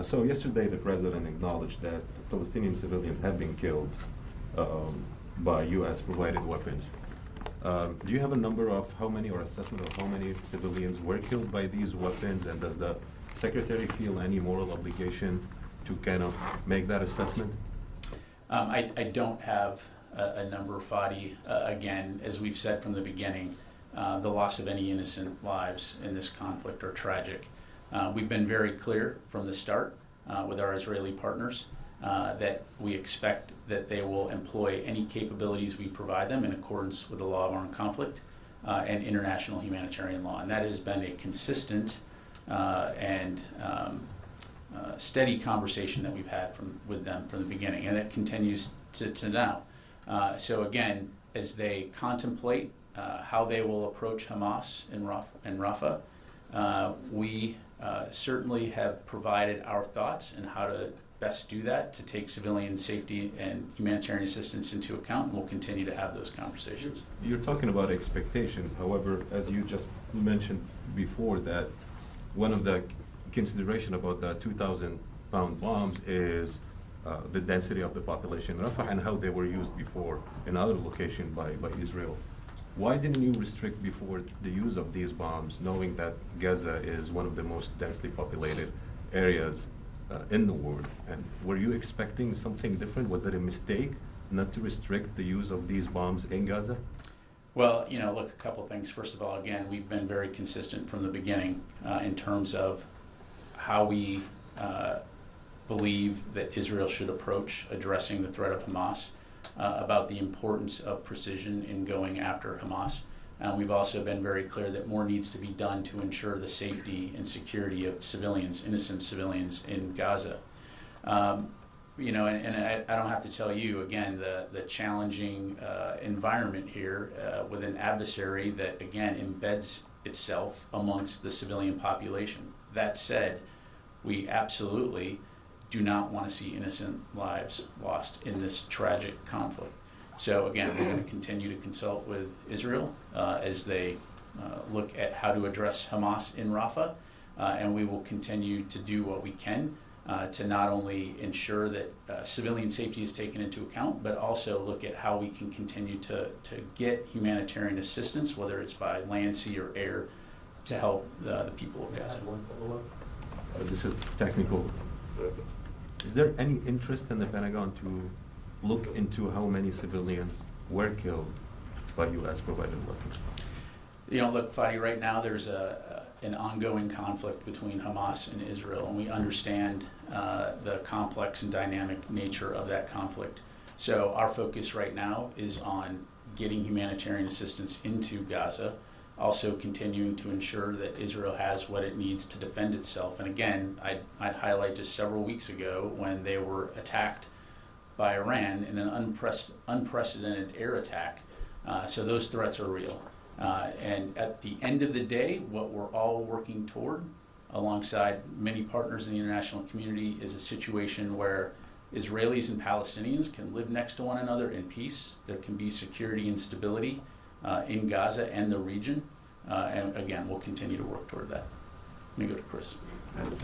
So yesterday, the president acknowledged that Palestinian civilians have been killed by U.S. provided weapons. Do you have a number of how many or assessment of how many civilians were killed by these weapons, and does the secretary feel any moral obligation to kind of make that assessment? I don't have a number, Fadi. Again, as we've said from the beginning, the loss of any innocent lives in this conflict are tragic. We've been very clear from the start with our Israeli partners that we expect that they will employ any capabilities we provide them in accordance with the law of armed conflict and international humanitarian law. And that has been a consistent and steady conversation that we've had with them from the beginning, and it continues to now. So again, as they contemplate how they will approach Hamas in Rafah, we certainly have provided our thoughts on how to best do that to take civilian safety and humanitarian assistance into account, and we'll continue to have those conversations. You're talking about expectations. However, as you just mentioned before, that one of the consideration about the 2,000-pound bombs is the density of the population in Rafah and how they were used before in other locations by Israel. Why didn't you restrict before the use of these bombs, knowing that Gaza is one of the most densely populated areas in the world? And were you expecting something different? Was it a mistake not to restrict the use of these bombs in Gaza? Well, look, a couple things. First of all, again, we've been very consistent from the beginning in terms of how we believe that Israel should approach addressing the threat of Hamas, about the importance of precision in going after Hamas. We've also been very clear that more needs to be done to ensure the safety and security of civilians, innocent civilians in Gaza. And I don't have to tell you, again, the challenging environment here with an adversary that, again, embeds itself amongst the civilian population. That said, we absolutely do not want to see innocent lives lost in this tragic conflict. So again, we're going to continue to consult with Israel as they look at how to address Hamas in Rafah, and we will continue to do what we can to not only ensure that civilian safety is taken into account, but also look at how we can continue to get humanitarian assistance, whether it's by land, sea, or air, to help the people of Gaza. This is technical. Is there any interest in the Pentagon to look into how many civilians were killed by U.S. provided weapons? Look, Fadi, right now there's an ongoing conflict between Hamas and Israel, and we understand the complex and dynamic nature of that conflict. So our focus right now is on getting humanitarian assistance into Gaza, also continuing to ensure that Israel has what it needs to defend itself. And again, I'd highlight just several weeks ago when they were attacked by Iran in an unprecedented air attack. So those threats are real. And at the end of the day, what we're all working toward, alongside many partners in the international community, is a situation where Israelis and Palestinians can live next to one another in peace. There can be security and stability in Gaza and the region. And again, we'll continue to work toward that. Let me go to Chris. Thanks.